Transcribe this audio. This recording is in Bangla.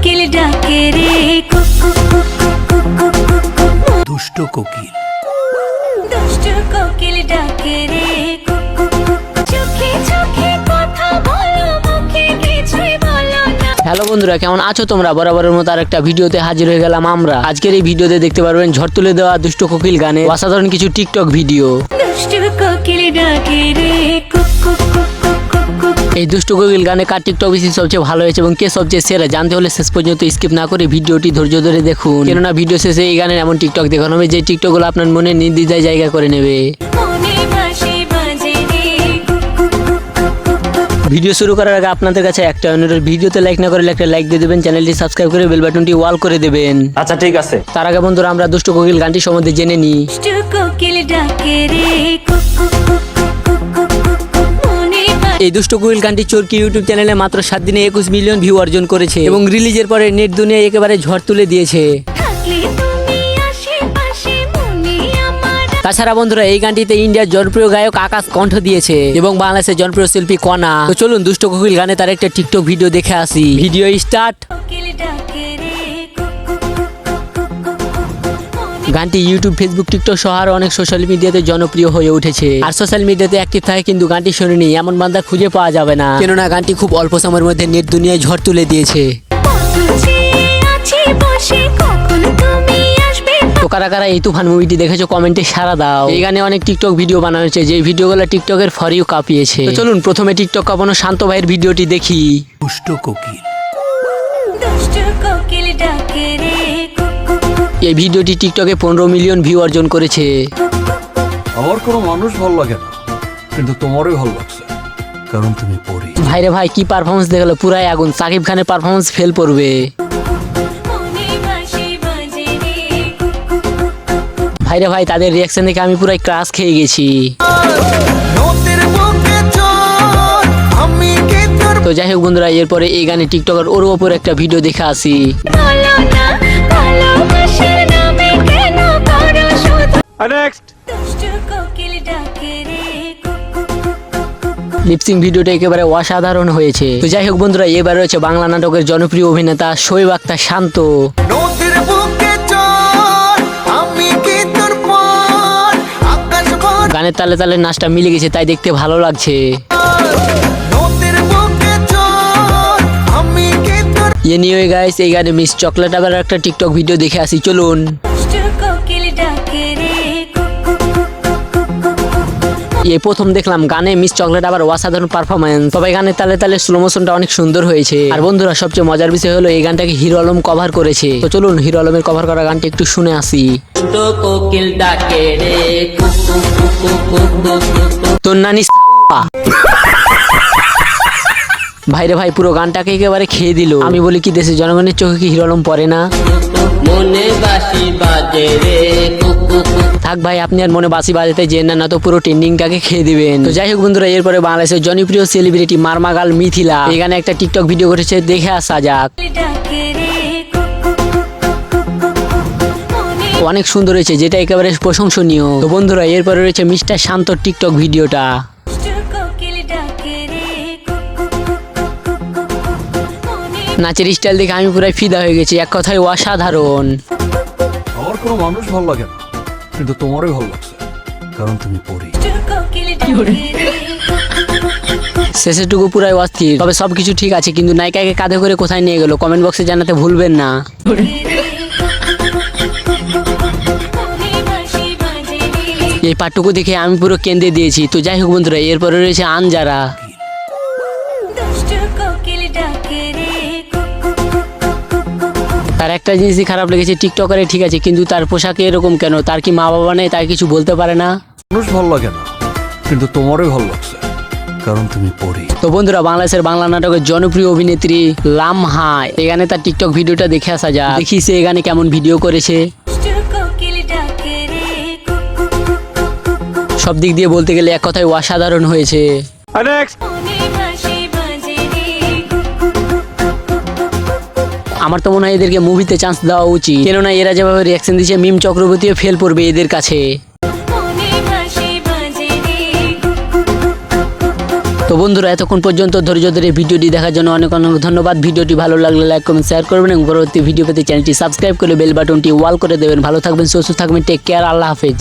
কোকিল ডাকে রে দুষ্ট কোকিল দুষ্ট কোকিল ডাকে রে চোখে চোখে কথা বলো মুখে কিছুই বলো না। হ্যালো বন্ধুরা, কেমন আছো তোমরা? বরাবরের মতো আর একটা ভিডিওতে হাজির হয়ে গেলাম আমরা। আজকের এই ভিডিওতে দেখতে পারবেন ঝড় তুলে দেওয়া দুষ্ট কোকিল গানে অসাধারণ কিছু টিকটক ভিডিও। দুষ্ট কোকিল ডাকে রে এই দুষ্ট কোকিল গানে কার টিকটক বেশি সবচেয়ে ভালো হয়েছে এবং কে সবচেয়ে সেরা জানতে হলে শেষ পর্যন্ত স্কিপ না করে ভিডিওটি ধৈর্য ধরে দেখুন, কেননা ভিডিও শেষে এই গানের এমন টিকটক দেখানো হবে যে টিকটক গুলো আপনার মনে নির্দ্বিধায় জায়গা করে নেবে। মনে বাঁশি বাজে রে ভিডিও শুরু করার আগে আপনাদের কাছে একটা অনুরোধ, ভিডিওতে লাইক না করলে একটা লাইক দিয়ে দেবেন, চ্যানেলটি সাবস্ক্রাইব করে বেল বাটনটি অল করে দেবেন। আচ্ছা ঠিক আছে। তার আগে বন্ধুরা আমরা দুষ্ট কোকিল গানটি সম্বন্ধে জেনে নিই। দুষ্ট কোকিল ডাকে রে এই দুষ্ট কোকিল গানটি চরকি ইউটিউব চ্যানেলে মাত্র 7 দিনে 21 মিলিয়ন ভিউ অর্জন করেছে এবং রিলিজের পরে নেট দুনিয়ায় একেবারে ঝড় তুলে দিয়েছে। থাকলে তুমি আশেপাশে মনে আমার তাছাড়া বন্ধুরা এই গানটিতে ইন্ডিয়ার জনপ্রিয় গায়ক আকাশ কণ্ঠ দিয়েছে এবং বাংলাদেশের জনপ্রিয় শিল্পী কণা। তো চলুন দুষ্ট কোকিল গানে তার একটা টিকটক ভিডিও দেখে আসি। Video start. কোকিল ডাকে রে গানটি ইউটিউব, ফেসবুক, টিকটক সহ আরো অনেক সোশ্যাল মিডিয়াতে জনপ্রিয় হয়ে উঠেছে। আর সোশ্যাল মিডিয়াতে অ্যাক্টিভ থাকে কিন্তু গানটি শুনিনি এমন বান্দা খুঁজে পাওয়া যাবে না, কেননা গানটি খুব অল্প সময়ের মধ্যে নেট দুনিয়ায় ঝড় তুলে দিয়েছে। আছি বসে কখন তুমি আসবে তো কারা কারা এই তুফান মুভিটি দেখেছো কমেন্টে সাড়া দাও। এই গানে অনেক টিকটক ভিডিও বানানো হয়েছে যে ভিডিওগুলো টিকটকের ফর ইউ কাঁপিয়েছে। তো চলুন প্রথমে টিকটক কাঁপানো শান্ত ভাইয়ের ভিডিওটি দেখি। দুষ্ট কোকিল দুষ্ট কোকিল ডাকে রে এই ভিডিওটি টিকটকে 15 মিলিয়ন ভিউ অর্জন করেছে। আমার কোনো মানুষ ভালো লাগে না, কিন্তু তোমারই ভালো লাগছে কারণ তুমি পরি। ভাইরে ভাই কি পারফরমেন্স দেখালো, পুরাই আগুন। সাকিব খানের পারফরমেন্স ফেল করবে। মনে বাঁশি বাজে রে ভাইরে ভাই তাদের রিয়াকশন দেখে আমি পুরাই ক্রাশ খেয়ে গেছি। তো যাই হোক বন্ধুরা, এরপরে এই গানে টিকটকার ওর ওপর একটা ভিডিও দেখে আসি। বলো না ভালোবাসার নামে কেন করো শুধু দুষ্ট কোকিল ডাকে রে লিপসিং ভিডিওটা একেবারে অসাধারণ হয়েছে। তো যাই হোক বন্ধুরা, এবার রয়েছে বাংলা নাটকের জনপ্রিয় অভিনেতা শোয়েব আক্তার শান্ত। গানের তালে তালে নাচটা মিলে গেছে, তাই দেখতে ভালো লাগছে। এনিওয়ে গাইস, এই গানে মিস চকলেট আবার একটা টিকটক ভিডিও দেখে আসি, চলুন। দুষ্ট কোকিল ডাকে রে এই প্রথম দেখলাম গানে মিস চকলেট আবার অসাধারণ পারফরমেন্স। তবে গানের তালে তালে স্লো মোশনটা অনেক সুন্দর হয়েছে। আর বন্ধুরা সবচেয়ে মজার বিষয় হলো এই গানটাকে হিরো আলম কভার করেছে। তো চলুন হিরো আলমের কভার করা গানটা একটু শুনে আসি। তোর নানি ভাইরে ভাই পুরো গানটাকে একেবারে খেয়ে দিল। আমি বলি কি দেশের জনগণের চোখে কি হিরো আলম পড়ে না? মনে বাসি বাজে রে থাক ভাই আপনি আর মনে বাসি বাজাতে যেন না, তো পুরো ট্রেন্ডিংটাকে খেয়ে দিবেন। তো যাই হোক বন্ধুরা, এরপরে বাংলাদেশের জনপ্রিয় সেলিব্রিটি মারমাগাল মিথিলা এখানে একটা টিকটক ভিডিও করেছে, দেখে আসা যাক। ডাকে রে অনেক সুন্দর হয়েছে, যেটা একেবারে প্রশংসনীয়। তো বন্ধুরা এরপরে রয়েছে মিস্টার শান্তর টিকটক ভিডিওটা। দুষ্ট কোকিল ডাকে রে নাচের স্টাইল দেখে আমি পুরাই ফিদা হয়ে গেছি, এক কথায় অসাধারণ। আমার কোনো মানুষ ভালো লাগে না, কিন্তু তোমারই ভালো লাগছে কারণ তুমি পরি। দুষ্ট কোকিল ডাকে রে শেষেরটুকু পুরাই অস্থির। তবে সবকিছু ঠিক আছে, কিন্তু নায়িকাকে কাঁধে করে কোথায় নিয়ে গেল কমেন্ট বক্সে জানাতে ভুলবেন না। মনে বাঁশি বাজে রে এই পাঠটুকু দেখে আমি পুরো কেন্দ্রে দিয়েছি। তো যাই হোক বন্ধুরা, এরপরে রয়েছে আনজারা। দুষ্ট কোকিল ডাকে রে তার একটা জিনিসই খারাপ লেগেছে, টিকটকারে ঠিক আছে কিন্তু তার পোশাকে এরকম কেন? তার কি মা বাবা নেই? তার কিছু বলতে পারে না? মানুষ ভালো লাগে না, কিন্তু তোমারই ভালো লাগছে কারণ তুমি পরি। তো বন্ধুরা বাংলাদেশের বাংলা নাটকের জনপ্রিয় অভিনেত্রী লামহা এখানে তার টিকটক ভিডিওটা দেখে আসা যায়। দেখি সে এখানে কেমন ভিডিও করেছে। দুষ্ট কোকিল ডাকে রে সব দিক দিয়ে বলতে গেলে এক কথায় অসাধারণ হয়েছে। মনে বাঁশি বাজে রে আমার তো মনে হয় এদেরকে মুভিতে চান্স দেওয়া উচিত, কেননা এরা যেভাবে রিয়াকশন দিচ্ছে মিম চক্রবর্তীও ফেল পড়বে এদের কাছে। মনে বাঁশি বাজে রে তো বন্ধুরা এতক্ষণ পর্যন্ত ধৈর্য ধরে ভিডিওটি দেখার জন্য অনেক অনেক ধন্যবাদ। ভিডিওটি ভালো লাগলে লাইক কমেন্ট শেয়ার করবেন এবং পরবর্তী ভিডিও পেতে চ্যানেলটি সাবস্ক্রাইব করে বেল বাটনটি ওয়াল করে দেবেন। ভালো থাকবেন, সুস্থ থাকবেন, টেক কেয়ার, আল্লাহ হাফেজ।